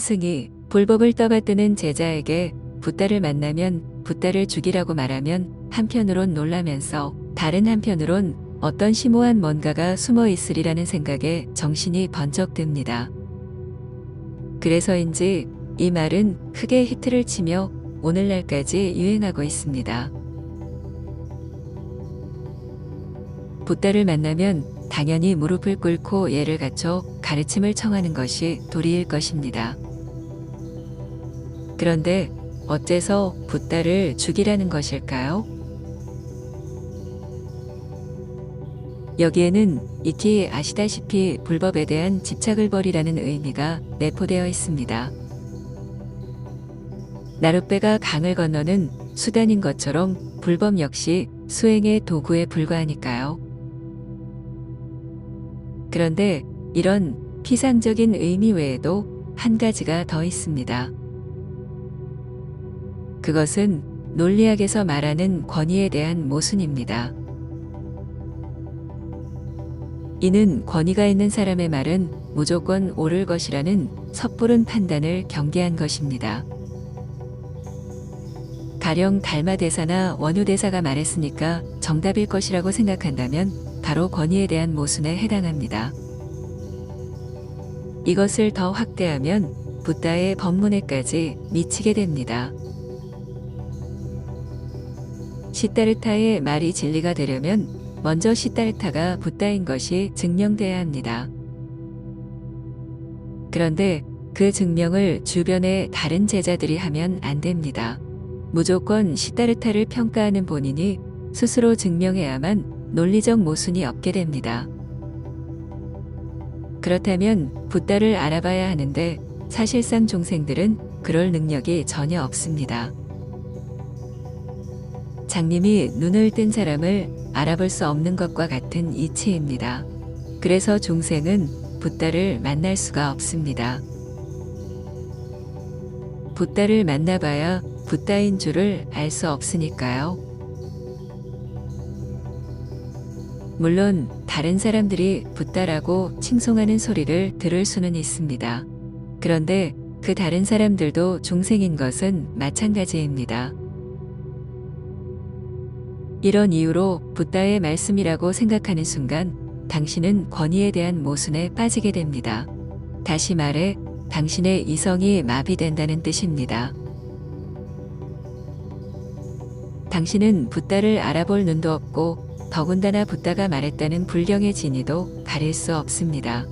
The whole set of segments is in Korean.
선승이 불법을 떠받드는 제자에게 붓다를 만나면 붓다를 죽이라고 말하면 한편으론 놀라면서 다른 한편으론 어떤 심오한 뭔가가 숨어 있으리라는 생각에 정신이 번쩍 듭니다. 그래서인지 이 말은 크게 히트를 치며 오늘날까지 유행하고 있습니다. 붓다를 만나면 당연히 무릎을 꿇고 예를 갖춰 가르침을 청하는 것이 도리일 것입니다. 그런데 어째서 붓다를 죽이라는 것일까요? 여기에는 익히 아시다시피 불법에 대한 집착을 버리라는 의미가 내포되어 있습니다. 나룻배가 강을 건너는 수단인 것처럼 불법 역시 수행의 도구에 불과하니까요. 그런데 이런 피상적인 의미 외에도 한 가지가 더 있습니다. 그것은 논리학에서 말하는 권위에 대한 모순입니다. 이는 권위가 있는 사람의 말은 무조건 옳을 것이라는 섣부른 판단을 경계한 것입니다. 가령 달마대사나 원효대사가 말했으니까 정답일 것이라고 생각한다면 바로 권위에 대한 모순에 해당합니다. 이것을 더 확대하면 붓다의 법문에까지 미치게 됩니다. 시타르타의 말이 진리가 되려면 먼저 시타르타가 붓다인 것이 증명돼야 합니다. 그런데 그 증명을 주변의 다른 제자들이 하면 안 됩니다. 무조건 시타르타를 평가하는 본인이 스스로 증명해야만 논리적 모순이 없게 됩니다. 그렇다면 붓다를 알아봐야 하는데 사실상 중생들은 그럴 능력이 전혀 없습니다. 장님이 눈을 뜬 사람을 알아볼 수 없는 것과 같은 이치입니다. 그래서 중생은 붓다를 만날 수가 없습니다. 붓다를 만나봐야 붓다인 줄을 알 수 없으니까요. 물론 다른 사람들이 붓다라고 칭송하는 소리를 들을 수는 있습니다. 그런데 그 다른 사람들도 중생인 것은 마찬가지입니다. 이런 이유로 붓다의 말씀이라고 생각하는 순간 당신은 권위에 대한 모순에 빠지게 됩니다. 다시 말해 당신의 이성이 마비된다는 뜻입니다. 당신은 붓다를 알아볼 눈도 없고 더군다나 붓다가 말했다는 불경의 진위도 가릴 수 없습니다.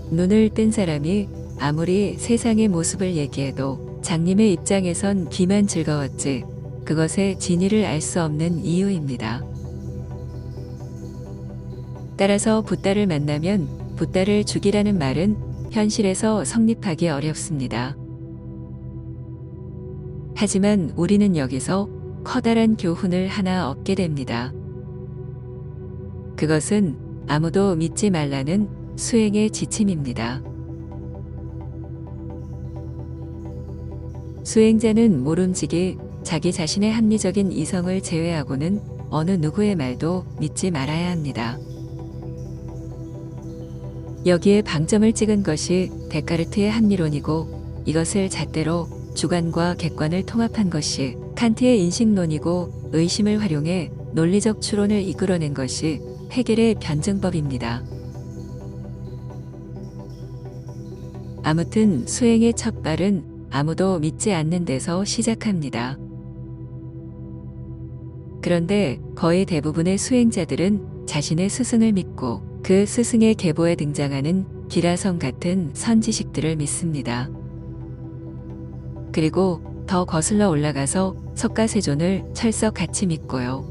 눈을 뜬 사람이 아무리 세상의 모습을 얘기해도 장님의 입장에선 귀만 즐거웠지 그것의 진위를 알 수 없는 이유입니다. 따라서 붓다를 만나면 붓다를 죽이라는 말은 현실에서 성립하기 어렵습니다. 하지만 우리는 여기서 커다란 교훈을 하나 얻게 됩니다. 그것은 아무도 믿지 말라는 수행의 지침입니다. 수행자는 모름지기 자기 자신의 합리적인 이성을 제외하고는 어느 누구의 말도 믿지 말아야 합니다. 여기에 방점을 찍은 것이 데카르트의 합리론이고 이것을 잣대로 주관과 객관을 통합한 것이 칸트의 인식론이고 의심을 활용해 논리적 추론을 이끌어낸 것이 헤겔의 변증법입니다. 아무튼 수행의 첫 발은 아무도 믿지 않는 데서 시작합니다. 그런데 거의 대부분의 수행자들은 자신의 스승을 믿고 그 스승의 계보에 등장하는 기라성 같은 선지식들을 믿습니다. 그리고 더 거슬러 올라가서 석가세존을 철석같이 믿고요.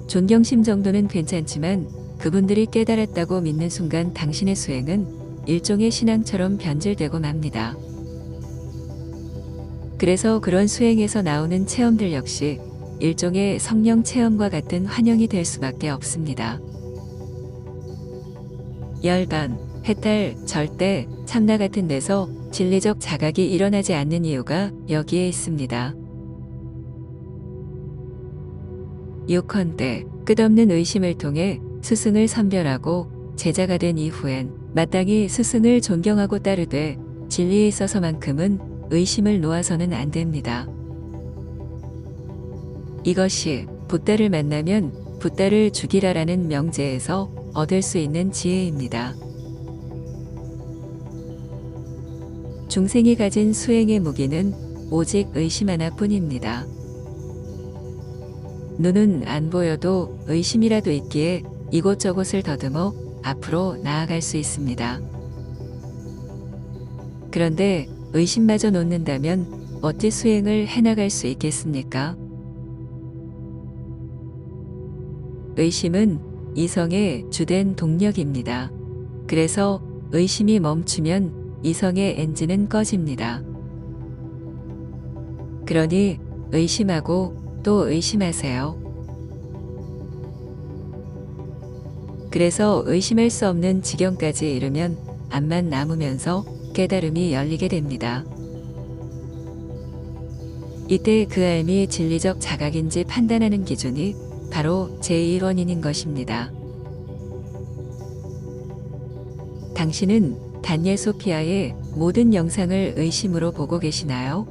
존경심 정도는 괜찮지만 그분들이 깨달았다고 믿는 순간 당신의 수행은 일종의 신앙처럼 변질되고 맙니다. 그래서 그런 수행에서 나오는 체험들 역시 일종의 성령 체험과 같은 환영이 될 수밖에 없습니다. 열반, 해탈, 절대, 참나 같은 데서 진리적 자각이 일어나지 않는 이유가 여기에 있습니다. 요컨대 끝없는 의심을 통해 스승을 선별하고 제자가 된 이후엔 마땅히 스승을 존경하고 따르되 진리에 있어서만큼은 의심을 놓아서는 안 됩니다. 이것이 붓다를 만나면 붓다를 죽이라라는 명제에서 얻을 수 있는 지혜입니다. 중생이 가진 수행의 무기는 오직 의심 하나뿐입니다. 눈은 안 보여도 의심이라도 있기에 이곳저곳을 더듬어 앞으로 나아갈 수 있습니다. 그런데 의심마저 놓는다면 어찌 수행을 해나갈 수 있겠습니까? 의심은 이성의 주된 동력입니다. 그래서 의심이 멈추면 이성의 엔진은 꺼집니다. 그러니 의심하고 또 의심하세요. 그래서 의심할 수 없는 지경까지 이르면 암만 남으면서 깨달음이 열리게 됩니다. 이때 그 삶이 진리적 자각인지 판단하는 기준이 바로 제1원인인 것입니다. 당신은 단예 소피아의 모든 영상을 의심으로 보고 계시나요?